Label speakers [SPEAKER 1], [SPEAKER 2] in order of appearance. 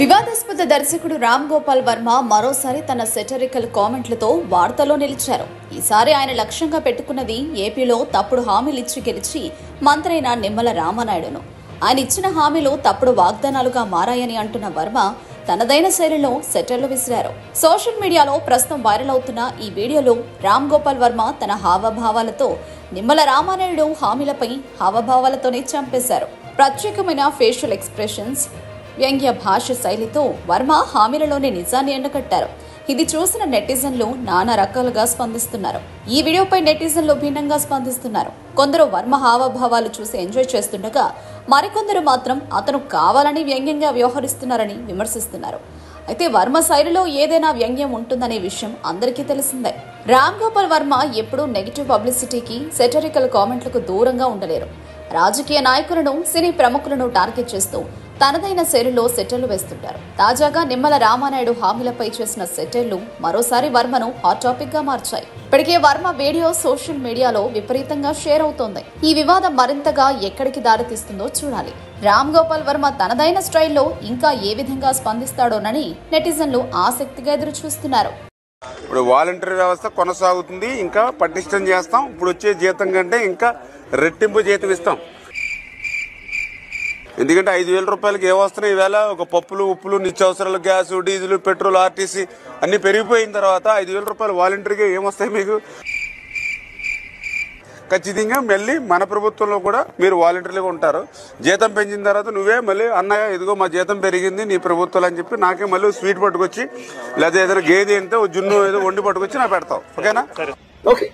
[SPEAKER 1] వివాదాస్పద దర్శకుడు రామ్ గోపాల్ వర్మ మరోసారి తన సెటరికల్ కామెంట్లతో వార్తలో నిలిచారు. ఈసారి ఆయన లక్ష్యంగా పెట్టుకున్నది ఏపీలో తప్పుడు హామీలిచ్చి గెలిచి మంత్రైన నిమ్మల రామానాయుడును. ఆయన ఇచ్చిన హామీలు తప్పుడు వాగ్దానాలుగా మారాయని అంటున్న వర్మ తనదైన శైలిలో సెటర్లు విసిరారు. సోషల్ మీడియాలో ప్రస్తుతం వైరల్ అవుతున్న ఈ వీడియోలో రామ్ గోపాల్ వర్మ తన హావభావాలతో నిమ్మల రామానాయుడు హామీలపై హావభావాలతోనే చంపేశారు. ప్రత్యేకమైన ఫేషియల్ ఎక్స్ప్రెషన్స్, వ్యంగ్య భాష శైలితో వర్మ హామీలలోని నిజాన్ని ఎండకట్టారు. ఇది చూసిన నెటిజన్లు నానా రకాలుగా స్పందిస్తున్నారు. ఈ వీడియోపై నెటిజన్లు భిన్నంగా స్పందిస్తున్నారు. కొందరు వర్మ హావభావాలు చూసి ఎంజాయ్ చేస్తుండగా మరికొందరు మాత్రం అతను కావాలని వ్యంగ్యంగా వ్యవహరిస్తున్నారని విమర్శిస్తున్నారు. అయితే వర్మ శైలిలో ఏదైనా వ్యంగ్యం ఉంటుందనే విషయం అందరికీ తెలిసిందే. రామ్ గోపాల్ వర్మ ఎప్పుడూ నెగిటివ్ పబ్లిసిటీకి, సెటరికల్ కామెంట్లకు దూరంగా ఉండలేరు. రాజకీయ నాయకులను, సినీ ప్రముఖులను టార్గెట్ చేస్తూ తనదైన శైలిలో సెటర్లు వేస్తుంటారు. తాజాగా నిమ్మల రామానాయుడు హామీలపై చేసిన సెటర్లు మరోసారి వర్మను హాట్ టాపిక్ గా మార్చాయి. ఇప్పటికే వర్మ వీడియో సోషల్ మీడియాలో విపరీతంగా షేర్ అవుతోంది. ఈ వివాదం మరింతగా ఎక్కడికి దారితీస్తుందో చూడాలి. రామ్ గోపాల్ వర్మ తనదైన స్టైల్లో ఇంకా ఏ విధంగా స్పందిస్తాడోనని నెటిజన్లు ఆసక్తిగా ఎదురు చూస్తున్నారు.
[SPEAKER 2] ఇప్పుడు వాలంటీర్ వ్యవస్థ కొనసాగుతుంది, ఇంకా పటిష్టం చేస్తాం. ఇప్పుడు వచ్చే జీతం కంటే ఇంకా రెట్టింపు జీతం ఇస్తాం. ఎందుకంటే 5,000 రూపాయలకి ఏమొస్తున్నాయి ఈవేళ? ఒక పప్పులు, ఉప్పులు, నిత్యావసరాలు, గ్యాస్, డీజిల్, పెట్రోల్, ఆర్టీసీ అన్ని పెరిగిపోయిన తర్వాత 5,000 రూపాయలు వాలంటీర్గా ఏమొస్తాయి మీకు? ఖచ్చితంగా మళ్ళీ మన ప్రభుత్వంలో కూడా మీరు వాలంటీర్లుగా ఉంటారు. జీతం పెంచిన తర్వాత నువ్వే మళ్ళీ అన్నయ్య ఇదిగో మా జీతం పెరిగింది నీ ప్రభుత్వాలు అని చెప్పి నాకే మళ్ళీ స్వీట్ పట్టుకొచ్చి లేదా ఏదైనా గేదె అంటే జున్ను ఏదో వండి పట్టుకొచ్చి నాకు పెడతావు. ఓకేనా?
[SPEAKER 3] ఓకే.